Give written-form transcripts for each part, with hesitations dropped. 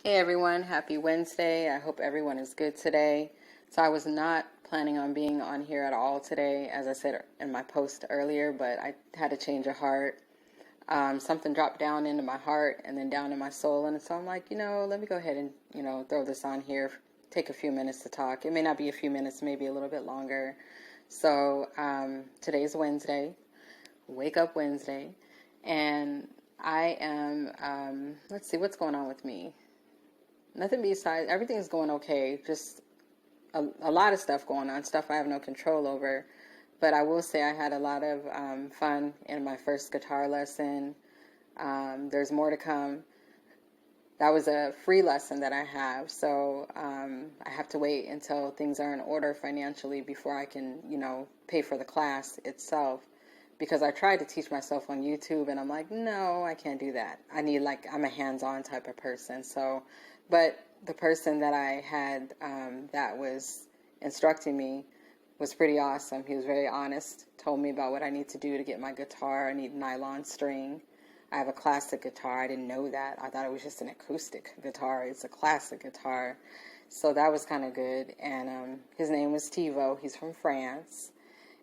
Hey everyone, happy Wednesday. I hope everyone is good today. So I was not planning on being on here at all today, as I said in my post earlier, but I had a change of heart. Something dropped down into my heart and then down in my soul. And so I'm like, let me go ahead and, throw this on here, take a few minutes to talk. It may not be a few minutes, maybe a little bit longer. So today's Wednesday, Wake Up Wednesday, and I am, let's see, what's going on with me? Nothing besides, everything's going okay. Just a lot of stuff going on, stuff I have no control over. But I will say I had a lot of fun in my first guitar lesson. There's more to come. That was a free lesson that I have. So I have to wait until things are in order financially before I can, pay for the class itself. Because I tried to teach myself on YouTube and I'm like, no, I can't do that. I'm a hands-on type of person. But the person that I had that was instructing me was pretty awesome. He was very honest, told me about what I need to do to get my guitar. I need nylon string. I have a classic guitar. I didn't know that. I thought it was just an acoustic guitar. It's a classic guitar. So that was kind of good. And his name was Tivo. He's from France.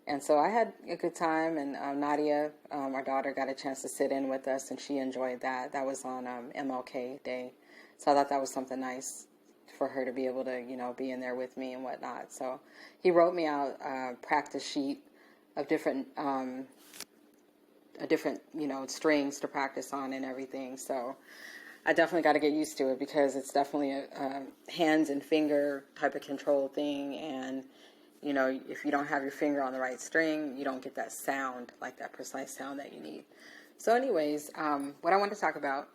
And so I had a good time, and Nadia, our daughter, got a chance to sit in with us, and she enjoyed that. That was on MLK Day. So I thought that was something nice for her to be able to, be in there with me and whatnot. So he wrote me out a practice sheet of different, strings to practice on and everything. So I definitely got to get used to it because it's definitely a hands and finger type of control thing. And, if you don't have your finger on the right string, you don't get that sound, like that precise sound that you need. So anyways, what I want to talk about,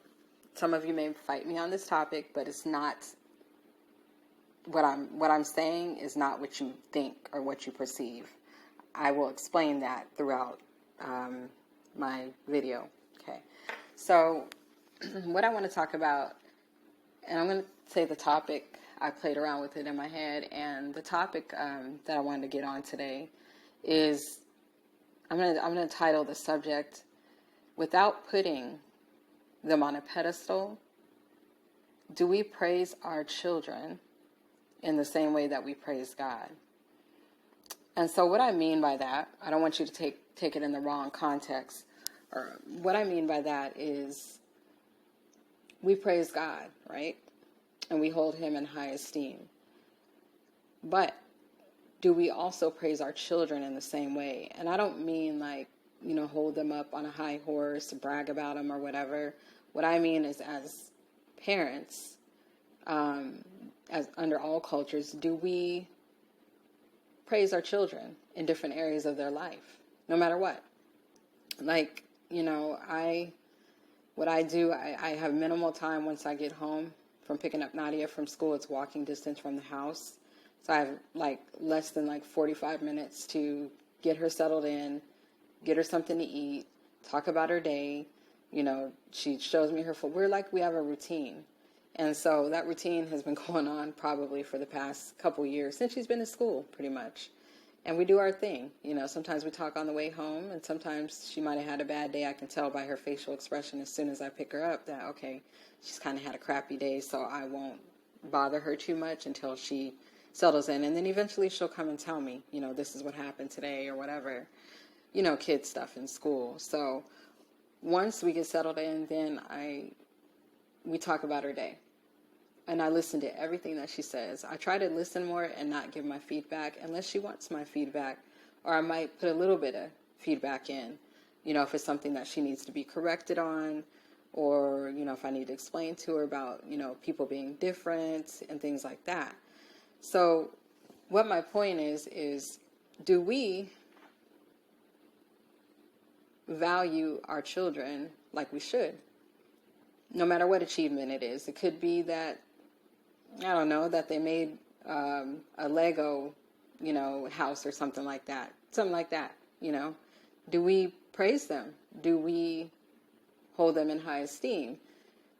some of you may fight me on this topic, but it's not what I'm saying is not what you think or what you perceive. I will explain that throughout my video. Okay. So what I want to talk about, and I'm going to say the topic, I played around with it in my head, and the topic that I wanted to get on today is, I'm going to title the subject, Without Putting Them on a Pedestal, Do We Praise Our Children in the Same Way That We Praise God? And so what I mean by that, I don't want you to take it in the wrong context. Or what I mean by that is we praise God, right? And we hold him in high esteem. But do we also praise our children in the same way? And I don't mean hold them up on a high horse, brag about them or whatever. What I mean is, as parents, as under all cultures, do we praise our children in different areas of their life, no matter what? What I do, I have minimal time once I get home from picking up Nadia from school. It's walking distance from the house. So I have less than 45 minutes to get her settled in, get her something to eat, talk about her day. She shows me her food. We have a routine. And so that routine has been going on probably for the past couple years, since she's been in school, pretty much. And we do our thing. Sometimes we talk on the way home, and sometimes she might have had a bad day. I can tell by her facial expression as soon as I pick her up that, okay, she's kind of had a crappy day, so I won't bother her too much until she settles in. And then eventually she'll come and tell me, this is what happened today or whatever, kid stuff in school. So once we get settled in, then we talk about her day. And I listen to everything that she says. I try to listen more and not give my feedback unless she wants my feedback. Or I might put a little bit of feedback in, if it's something that she needs to be corrected on, or, if I need to explain to her about, people being different and things like that. So what my point is do we value our children like we should? No matter what achievement it is. It could be that, I don't know, that they made a Lego, house or something like that. Something like that, Do we praise them? Do we hold them in high esteem?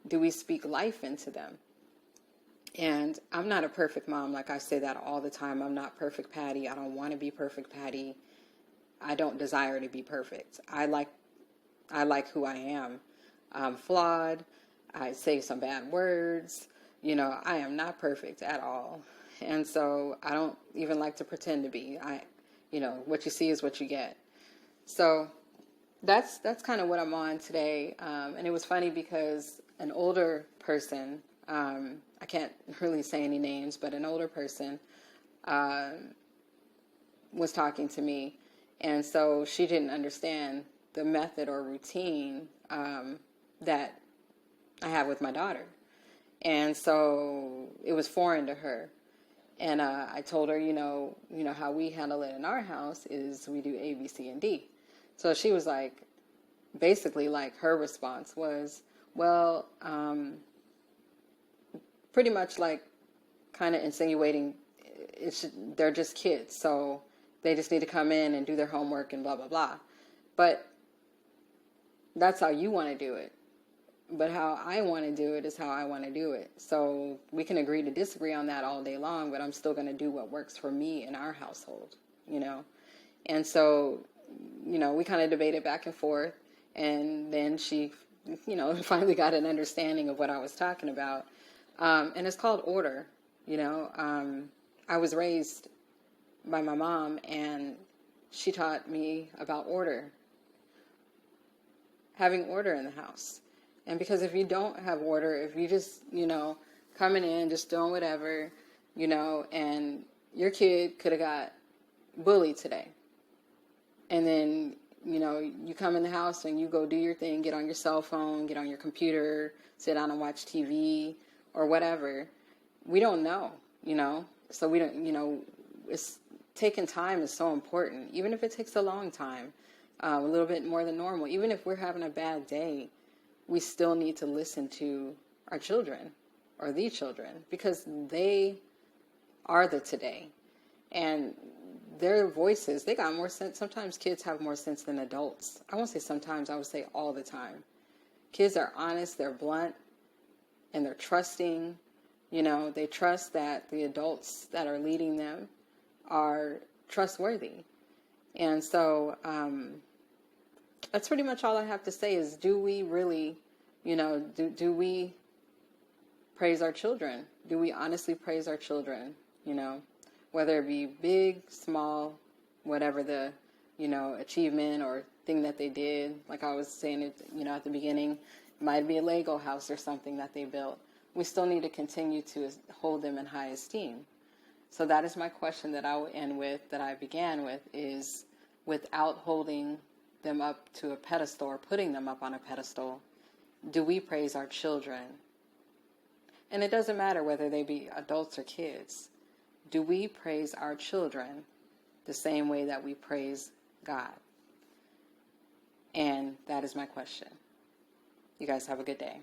Do we speak life into them? And I'm not a perfect mom. I say that all the time. I'm not perfect Patty. I don't want to be perfect Patty. I don't desire to be perfect. I like who I am. I'm flawed. I say some bad words. I am not perfect at all. And so I don't even like to pretend to be. What you see is what you get. So that's kind of what I'm on today. And it was funny because an older person, I can't really say any names, but an older person was talking to me. And so she didn't understand the method or routine that I have with my daughter. And so it was foreign to her. And I told her, how we handle it in our house is we do A, B, C, and D. So she was like, basically, like, her response was, well, pretty much like kind of insinuating they're just kids, so they just need to come in and do their homework and blah, blah, blah. But that's how you want to do it. But how I want to do it is how I want to do it. So we can agree to disagree on that all day long, but I'm still going to do what works for me in our household, And so, we kind of debated back and forth. And then she, finally got an understanding of what I was talking about. And it's called order, I was raised by my mom, and she taught me about order, having order in the house. And because if you don't have order, if you just, coming in, just doing whatever, and your kid could have got bullied today. And then, you come in the house and you go do your thing, get on your cell phone, get on your computer, sit down and watch TV or whatever. We don't know, so we don't, it's taking time is so important, even if it takes a long time, a little bit more than normal. Even if we're having a bad day, we still need to listen to our children or the children, because they are the today. And their voices, they got more sense. Sometimes kids have more sense than adults. I won't say sometimes, I would say all the time. Kids are honest, they're blunt, and they're trusting. They trust that the adults that are leading them are trustworthy. And so that's pretty much all I have to say is, do we really, do we praise our children? Do we honestly praise our children, whether it be big, small, whatever the, achievement or thing that they did. Like I was saying, at the beginning, it might be a Lego house or something that they built. We still need to continue to hold them in high esteem. So that is my question that I will end with, that I began with, is without holding them up to a pedestal or putting them up on a pedestal, do we praise our children? And it doesn't matter whether they be adults or kids. Do we praise our children the same way that we praise God? And that is my question. You guys have a good day.